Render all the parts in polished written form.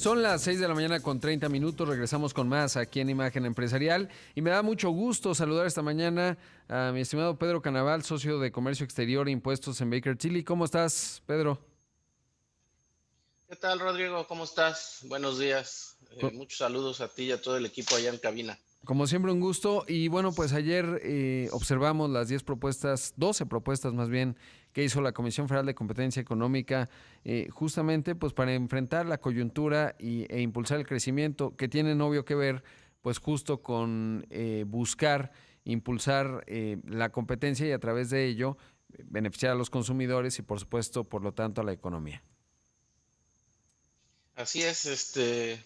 Son las 6 de la mañana con 30 minutos. Regresamos con más aquí en Imagen Empresarial. Y me da mucho gusto saludar esta mañana a mi estimado Pedro Canaval, socio de Comercio Exterior e Impuestos en Baker Tilly. ¿Cómo estás, Pedro? ¿Qué tal, Rodrigo? ¿Cómo estás? Buenos días. Co- Muchos saludos a ti y a todo el equipo allá en cabina. Como siempre, un gusto. Y bueno, pues ayer observamos las 10 propuestas, 12 propuestas más bien, que hizo la Comisión Federal de Competencia Económica, justamente pues para enfrentar la coyuntura e impulsar el crecimiento, que tienen obvio que ver pues justo con buscar impulsar la competencia y a través de ello beneficiar a los consumidores y por supuesto, por lo tanto, a la economía. Así es,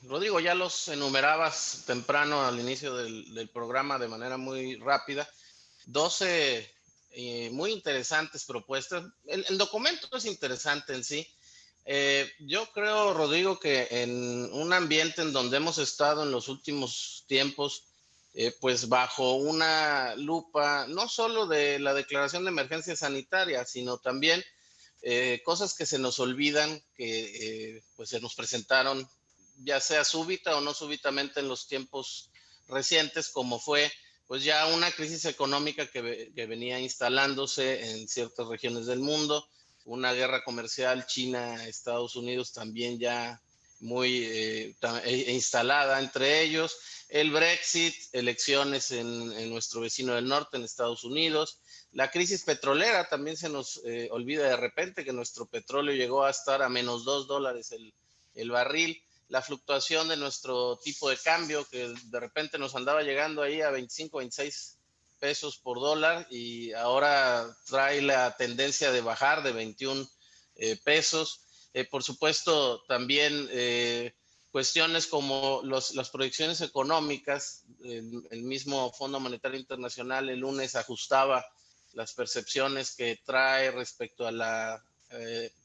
Rodrigo, ya los enumerabas temprano al inicio del programa de manera muy rápida. 12 muy interesantes propuestas. El documento es interesante en sí. Yo creo, Rodrigo, que en un ambiente en donde hemos estado en los últimos tiempos, pues bajo una lupa, no solo de la declaración de emergencia sanitaria, sino también cosas que se nos olvidan, que pues se nos presentaron, ya sea súbita o no súbitamente en los tiempos recientes, como fue pues ya una crisis económica que venía instalándose en ciertas regiones del mundo, una guerra comercial China-Estados Unidos también ya muy instalada entre ellos, el Brexit, elecciones en nuestro vecino del norte, en Estados Unidos, la crisis petrolera. También se nos olvida de repente que nuestro petróleo llegó a estar a menos $2 el barril, la fluctuación de nuestro tipo de cambio, que de repente nos andaba llegando ahí a 25, 26 pesos por dólar y ahora trae la tendencia de bajar de 21 pesos. Por supuesto, también cuestiones como las proyecciones económicas. El mismo Fondo Monetario Internacional el lunes ajustaba las percepciones que trae respecto a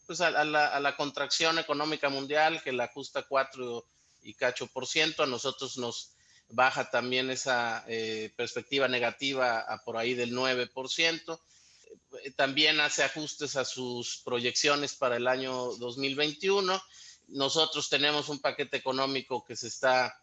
pues a la contracción económica mundial, que la ajusta 4 y cacho por ciento. A nosotros nos baja también esa perspectiva negativa a por ahí del 9%. También hace ajustes a sus proyecciones para el año 2021. Nosotros tenemos un paquete económico que se está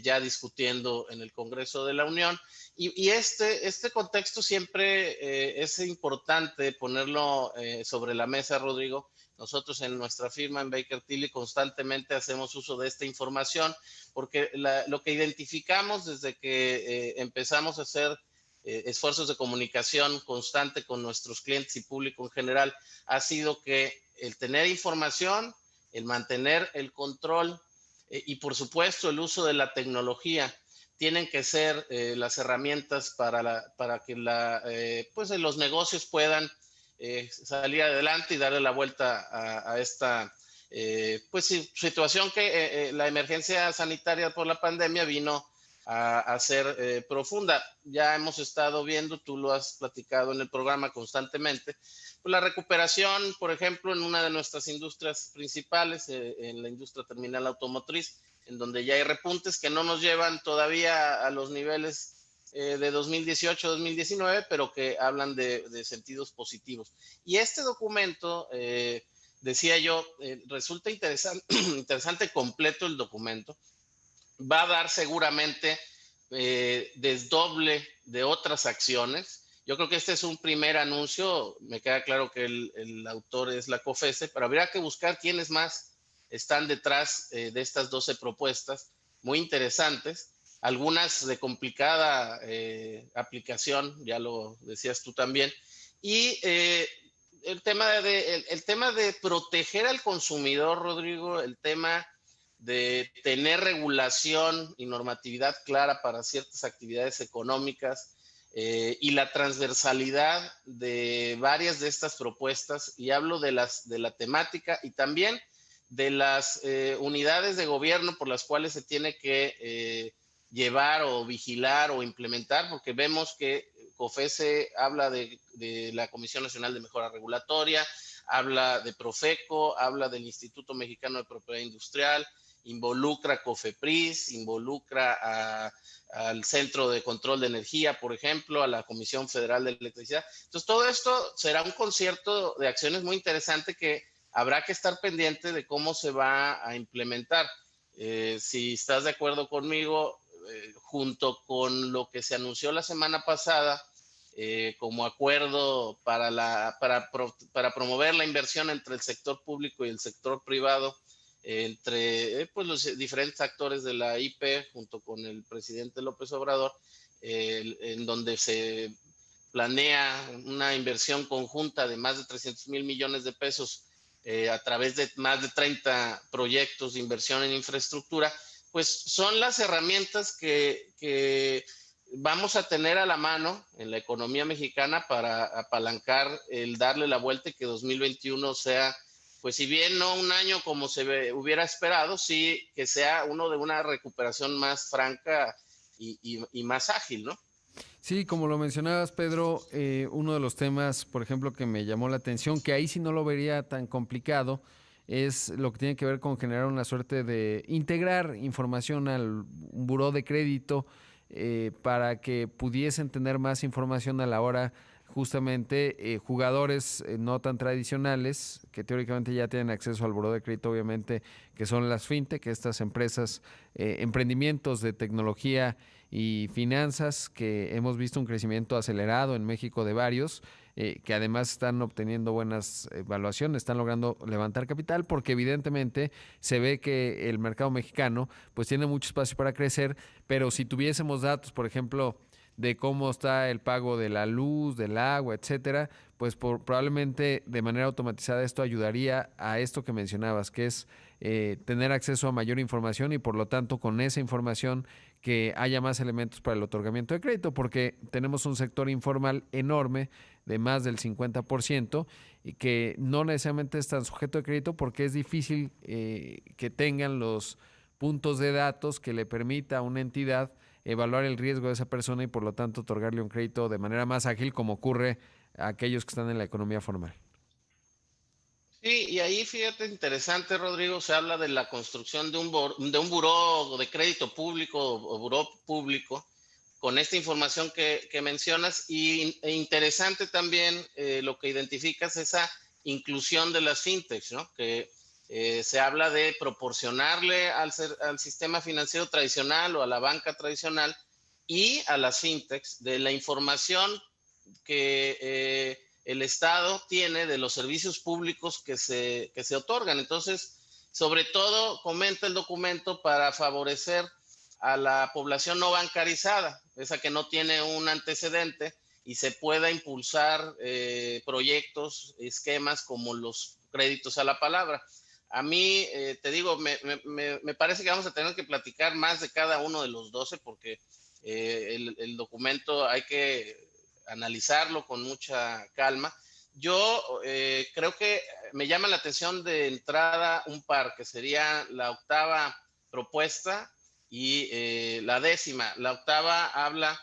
ya discutiendo en el Congreso de la Unión. Y este contexto siempre es importante ponerlo sobre la mesa, Rodrigo. Nosotros en nuestra firma en Baker Tilly constantemente hacemos uso de esta información porque lo que identificamos desde que empezamos a hacer esfuerzos de comunicación constante con nuestros clientes y público en general ha sido que el tener información, el mantener el control y por supuesto el uso de la tecnología tienen que ser las herramientas para que pues, los negocios puedan salir adelante y darle la vuelta a esta pues, situación que la emergencia sanitaria por la pandemia vino a ser profunda. Ya hemos estado viendo, tú lo has platicado en el programa constantemente, pues la recuperación, por ejemplo, en una de nuestras industrias principales, en la industria terminal automotriz, en donde ya hay repuntes que no nos llevan todavía a los niveles de 2018-2019, pero que hablan de sentidos positivos. Y este documento, decía yo, resulta interesante completo el documento, va a dar seguramente desdoble de otras acciones. Yo creo que este es un primer anuncio. Me queda claro que el autor es la COFESE, pero habría que buscar quiénes más están detrás de estas 12 propuestas, muy interesantes, algunas de complicada aplicación, ya lo decías tú también, y el tema de proteger al consumidor, Rodrigo, el tema de tener regulación y normatividad clara para ciertas actividades económicas y la transversalidad de varias de estas propuestas, y hablo de la temática y también de las unidades de gobierno por las cuales se tiene que llevar o vigilar o implementar, porque vemos que COFESE habla de la Comisión Nacional de Mejora Regulatoria, habla de Profeco, habla del Instituto Mexicano de Propiedad Industrial, involucra a COFEPRIS, involucra al Centro de Control de Energía, por ejemplo, a la Comisión Federal de Electricidad. Entonces, todo esto será un concierto de acciones muy interesante que habrá que estar pendiente de cómo se va a implementar. Si estás de acuerdo conmigo, junto con lo que se anunció la semana pasada como acuerdo para promover la inversión entre el sector público y el sector privado, entre pues los diferentes actores de la IP, junto con el presidente López Obrador, en donde se planea una inversión conjunta de más de 300,000 millones de pesos a través de más de 30 proyectos de inversión en infraestructura, pues son las herramientas que vamos a tener a la mano en la economía mexicana para apalancar el darle la vuelta y que 2021 sea, pues si bien no un año como hubiera esperado, sí que sea uno de una recuperación más franca y más ágil, ¿no? Sí, como lo mencionabas, Pedro, uno de los temas, por ejemplo, que me llamó la atención, que ahí sí no lo vería tan complicado, es lo que tiene que ver con generar una suerte de integrar información al buró de crédito para que pudiesen tener más información a la hora justamente jugadores no tan tradicionales que teóricamente ya tienen acceso al buró de crédito, obviamente, que son las fintech, estas empresas, emprendimientos de tecnología y finanzas, que hemos visto un crecimiento acelerado en México de varios, que además están obteniendo buenas evaluaciones, están logrando levantar capital, porque evidentemente se ve que el mercado mexicano pues tiene mucho espacio para crecer, pero si tuviésemos datos, por ejemplo, de cómo está el pago de la luz, del agua, etcétera, pues probablemente de manera automatizada esto ayudaría a esto que mencionabas, que es tener acceso a mayor información y por lo tanto con esa información que haya más elementos para el otorgamiento de crédito, porque tenemos un sector informal enorme de más del 50% y que no necesariamente es tan sujeto de crédito porque es difícil que tengan los puntos de datos que le permita a una entidad evaluar el riesgo de esa persona y por lo tanto otorgarle un crédito de manera más ágil como ocurre a aquellos que están en la economía formal. Sí, y ahí fíjate, interesante, Rodrigo, se habla de la construcción de un buró de crédito público o buró público con esta información que mencionas e interesante también lo que identificas, esa inclusión de las fintechs, ¿no? Que se habla de proporcionarle al sistema financiero tradicional o a la banca tradicional y a las fintechs de la información que el Estado tiene de los servicios públicos que se otorgan. Entonces, sobre todo, comenta el documento para favorecer a la población no bancarizada, esa que no tiene un antecedente y se pueda impulsar proyectos, esquemas como los créditos a la palabra. A mí, te digo, me parece que vamos a tener que platicar más de cada uno de los 12 porque el documento hay que analizarlo con mucha calma. Yo creo que me llama la atención de entrada un par, que sería la octava propuesta y la décima. La octava habla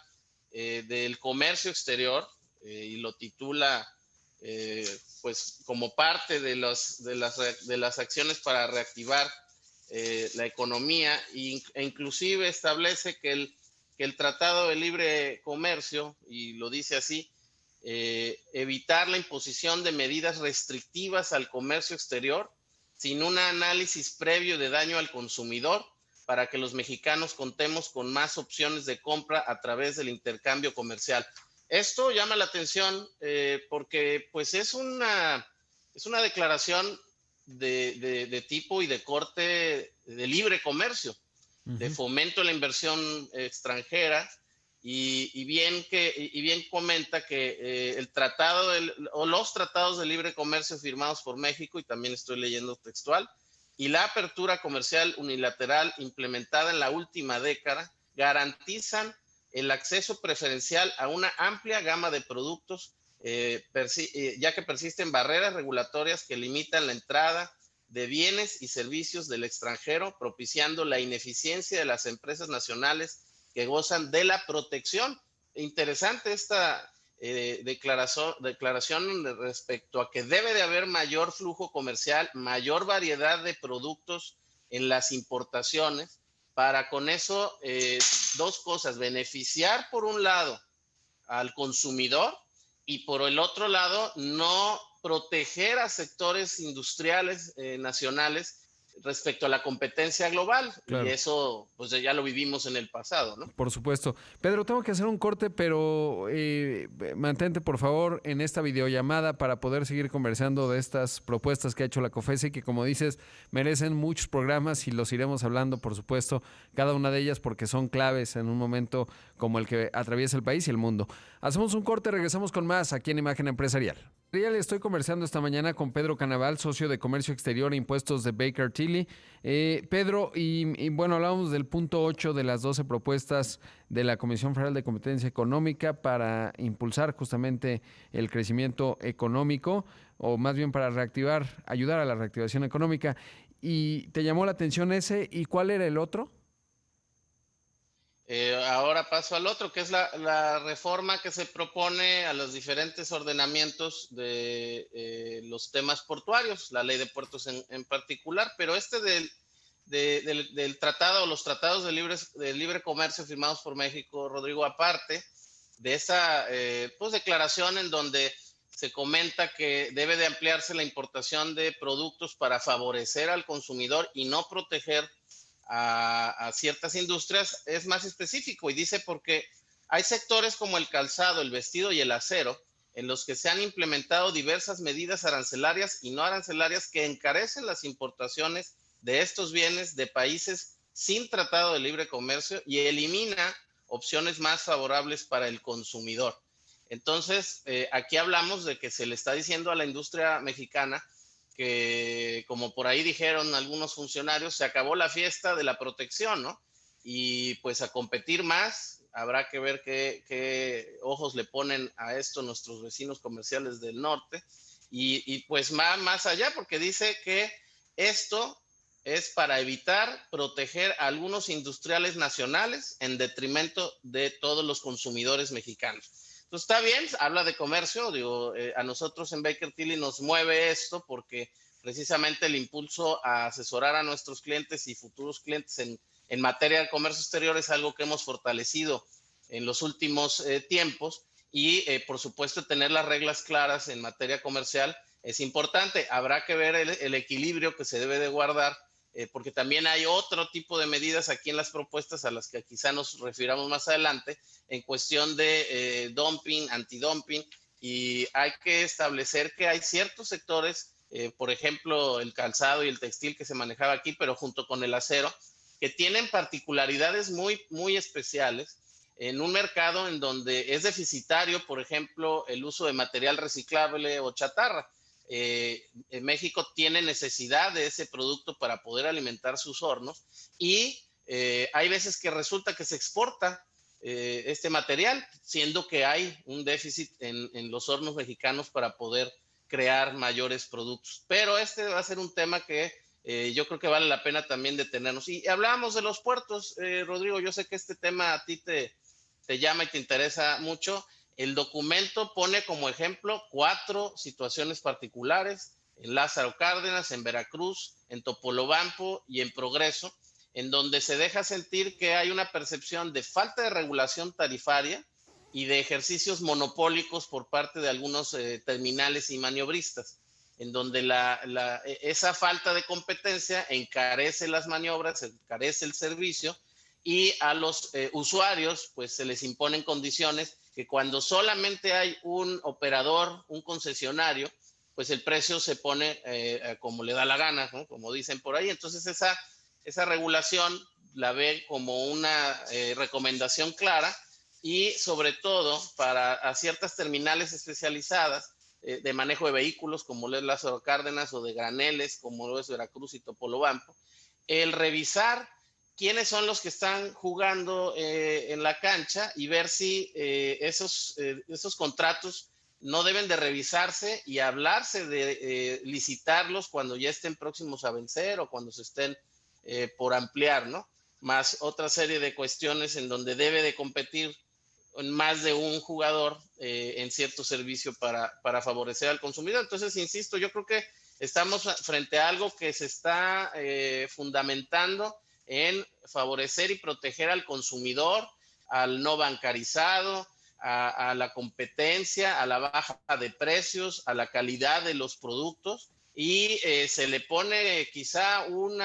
del comercio exterior y lo titula pues como parte de las acciones para reactivar la economía e inclusive establece que el Tratado de Libre Comercio, y lo dice así, evitar la imposición de medidas restrictivas al comercio exterior sin un análisis previo de daño al consumidor para que los mexicanos contemos con más opciones de compra a través del intercambio comercial. Esto llama la atención porque pues es una declaración de tipo y de corte de libre comercio, Uh de -huh. fomento a la inversión extranjera y bien comenta que el tratado o los tratados de libre comercio firmados por México, y también estoy leyendo textual, y la apertura comercial unilateral implementada en la última década garantizan el acceso preferencial a una amplia gama de productos, ya que persisten barreras regulatorias que limitan la entrada de bienes y servicios del extranjero, propiciando la ineficiencia de las empresas nacionales que gozan de la protección. Interesante esta declaración respecto a que debe de haber mayor flujo comercial, mayor variedad de productos en las importaciones, para con eso dos cosas: beneficiar por un lado al consumidor y por el otro lado no proteger a sectores industriales nacionales respecto a la competencia global, y Claro. eso pues ya lo vivimos en el pasado, ¿no? Por supuesto. Pedro, tengo que hacer un corte, pero mantente por favor en esta videollamada para poder seguir conversando de estas propuestas que ha hecho la COFESE, que como dices, merecen muchos programas y los iremos hablando, por supuesto, cada una de ellas porque son claves en un momento como el que atraviesa el país y el mundo. Hacemos un corte, regresamos con más aquí en Imagen Empresarial. Estoy conversando esta mañana con Pedro Canaval, socio de Comercio Exterior e Impuestos de Baker Tilly. Pedro, bueno, hablábamos del punto 8 de las 12 propuestas de la Comisión Federal de Competencia Económica para impulsar justamente el crecimiento económico, o más bien para reactivar, ayudar a la reactivación económica. ¿Y te llamó la atención ese? ¿Y cuál era el otro? Ahora paso al otro, que es la reforma que se propone a los diferentes ordenamientos de los temas portuarios, la ley de puertos en particular, pero del tratado, los tratados de libre comercio firmados por México, Rodrigo, aparte de esa pues declaración en donde se comenta que debe de ampliarse la importación de productos para favorecer al consumidor y no proteger a ciertas industrias, es más específico y dice porque hay sectores como el calzado, el vestido y el acero en los que se han implementado diversas medidas arancelarias y no arancelarias que encarecen las importaciones de estos bienes de países sin tratado de libre comercio y elimina opciones más favorables para el consumidor. Entonces, aquí hablamos de que se le está diciendo a la industria mexicana que, como por ahí dijeron algunos funcionarios, se acabó la fiesta de la protección, ¿no? Y pues a competir más, habrá que ver qué ojos le ponen a esto nuestros vecinos comerciales del norte. Y pues más allá, porque dice que esto es para evitar proteger a algunos industriales nacionales en detrimento de todos los consumidores mexicanos. Entonces está bien, habla de comercio, digo, a nosotros en Baker Tilly nos mueve esto porque precisamente el impulso a asesorar a nuestros clientes y futuros clientes en materia de comercio exterior es algo que hemos fortalecido en los últimos tiempos y por supuesto tener las reglas claras en materia comercial es importante. Habrá que ver el equilibrio que se debe de guardar porque también hay otro tipo de medidas aquí en las propuestas a las que quizá nos refiramos más adelante en cuestión de dumping, antidumping, y hay que establecer que hay ciertos sectores, por ejemplo, el calzado y el textil que se manejaba aquí, pero junto con el acero, que tienen particularidades muy especiales en un mercado en donde es deficitario, por ejemplo, el uso de material reciclable o chatarra. En México tiene necesidad de ese producto para poder alimentar sus hornos y hay veces que resulta que se exporta este material, siendo que hay un déficit en los hornos mexicanos para poder crear mayores productos. Pero este va a ser un tema que yo creo que vale la pena también detenernos. Y hablábamos de los puertos, Rodrigo, yo sé que este tema a ti te llama y te interesa mucho. El documento pone como ejemplo 4 situaciones particulares en Lázaro Cárdenas, en Veracruz, en Topolobampo y en Progreso, en donde se deja sentir que hay una percepción de falta de regulación tarifaria y de ejercicios monopólicos por parte de algunos terminales y maniobristas, en donde esa falta de competencia encarece las maniobras, encarece el servicio y a los usuarios pues se les imponen condiciones que cuando solamente hay un operador, un concesionario, pues el precio se pone como le da la gana, ¿no? Como dicen por ahí. Entonces esa regulación la ve como una recomendación clara y sobre todo para a ciertas terminales especializadas de manejo de vehículos como lo es Lázaro Cárdenas o de graneles como lo es Veracruz y Topolobampo, el revisar quiénes son los que están jugando en la cancha y ver si esos contratos no deben de revisarse y hablarse de licitarlos cuando ya estén próximos a vencer o cuando se estén por ampliar, ¿no? Más otra serie de cuestiones en donde debe de competir más de un jugador en cierto servicio para favorecer al consumidor. Entonces, insisto, yo creo que estamos frente a algo que se está fundamentando en favorecer y proteger al consumidor, al no bancarizado, a la competencia, a la baja de precios, a la calidad de los productos y se le pone quizá un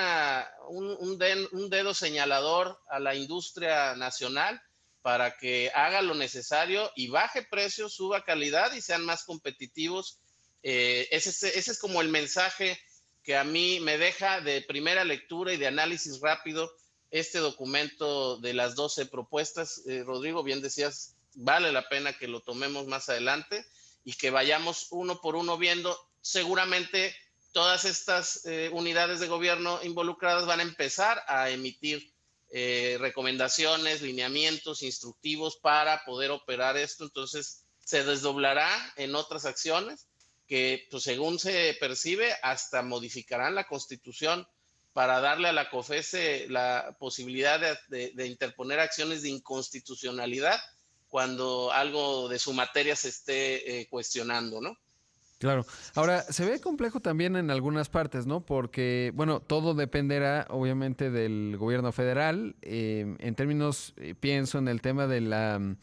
dedo señalador a la industria nacional para que haga lo necesario y baje precios, suba calidad y sean más competitivos. Ese es como el mensaje que a mí me deja de primera lectura y de análisis rápido este documento de las 12 propuestas. Rodrigo, bien decías, vale la pena que lo tomemos más adelante y que vayamos uno por uno viendo. Seguramente todas estas unidades de gobierno involucradas van a empezar a emitir recomendaciones, lineamientos, instructivos para poder operar esto. Entonces se desdoblará en otras acciones que, pues, según se percibe, hasta modificarán la Constitución para darle a la COFESE la posibilidad de interponer acciones de inconstitucionalidad cuando algo de su materia se esté cuestionando, ¿no? Claro. Ahora, se ve complejo también en algunas partes, ¿no? Porque, bueno, todo dependerá, obviamente, del gobierno federal. En términos, pienso en el tema de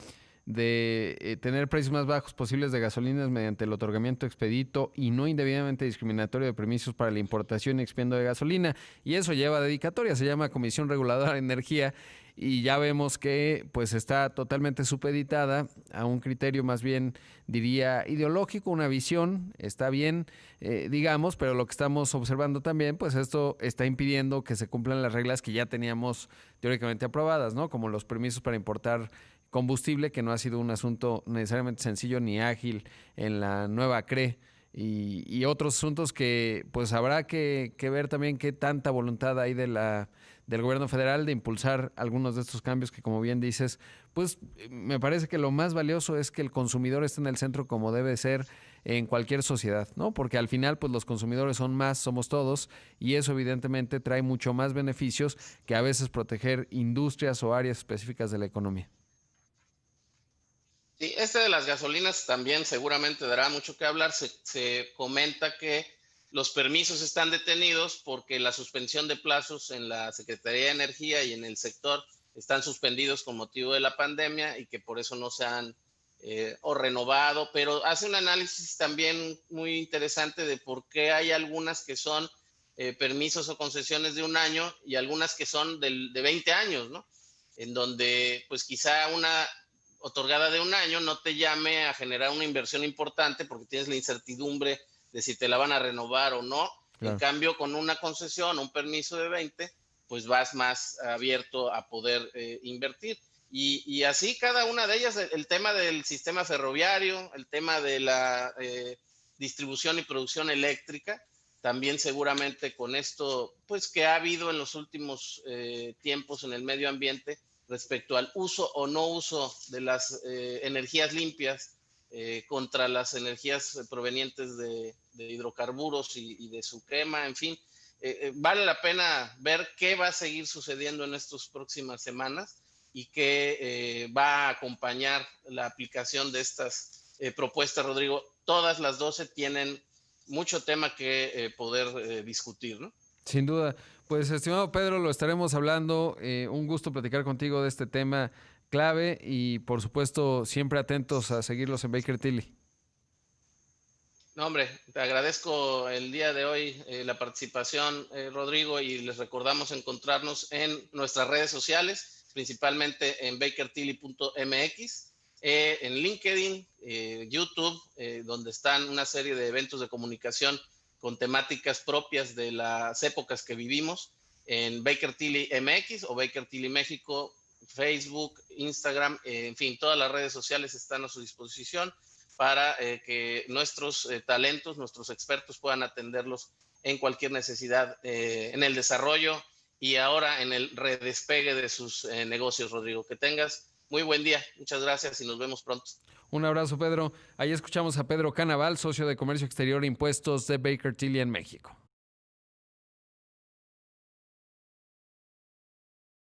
tener precios más bajos posibles de gasolinas mediante el otorgamiento expedito y no indebidamente discriminatorio de permisos para la importación y expendio de gasolina. Y eso lleva a dedicatoria, se llama Comisión Reguladora de Energía, y ya vemos que pues está totalmente supeditada a un criterio más bien, diría, ideológico, una visión, está bien, digamos, pero lo que estamos observando también, pues esto está impidiendo que se cumplan las reglas que ya teníamos teóricamente aprobadas, ¿no? Como los permisos para importar combustible, que no ha sido un asunto necesariamente sencillo ni ágil en la nueva CRE. Y otros asuntos que pues habrá que ver también qué tanta voluntad hay del gobierno federal de impulsar algunos de estos cambios que, como bien dices, pues me parece que lo más valioso es que el consumidor esté en el centro como debe ser en cualquier sociedad, ¿no? Porque al final, pues los consumidores son más, somos todos, y eso evidentemente trae mucho más beneficios que a veces proteger industrias o áreas específicas de la economía. Sí, este de las gasolinas también seguramente dará mucho que hablar. Se comenta que los permisos están detenidos porque la suspensión de plazos en la Secretaría de Energía y en el sector están suspendidos con motivo de la pandemia y que por eso no se han o renovado, pero hace un análisis también muy interesante de por qué hay algunas que son permisos o concesiones de un año y algunas que son de 20 años, ¿no? En donde pues quizá una otorgada de un año no te llame a generar una inversión importante porque tienes la incertidumbre de si te la van a renovar o no. En Claro. cambio, con una concesión, un permiso de 20, pues vas más abierto a poder invertir. Y así cada una de ellas, el tema del sistema ferroviario, el tema de la distribución y producción eléctrica, también seguramente con esto, pues que ha habido en los últimos tiempos en el medio ambiente, respecto al uso o no uso de las energías limpias contra las energías provenientes de hidrocarburos y de su quema, en fin. Vale la pena ver qué va a seguir sucediendo en estas próximas semanas y qué va a acompañar la aplicación de estas propuestas, Rodrigo. Todas las 12 tienen mucho tema que poder discutir, ¿no? Sin duda. Pues, estimado Pedro, lo estaremos hablando. Un gusto platicar contigo de este tema clave y, por supuesto, siempre atentos a seguirlos en Baker Tilly. No, hombre, te agradezco el día de hoy la participación, Rodrigo, y les recordamos encontrarnos en nuestras redes sociales, principalmente en bakertilly.mx, en LinkedIn, YouTube, donde están una serie de eventos de comunicación con temáticas propias de las épocas que vivimos, en Baker Tilly MX o Baker Tilly México, Facebook, Instagram, en fin, todas las redes sociales están a su disposición para que nuestros talentos, nuestros expertos puedan atenderlos en cualquier necesidad en el desarrollo y ahora en el redespegue de sus negocios, Rodrigo. Que tengas muy buen día. Muchas gracias y nos vemos pronto. Un abrazo, Pedro. Ahí escuchamos a Pedro Canaval, socio de Comercio Exterior e Impuestos de Baker Tilly en México.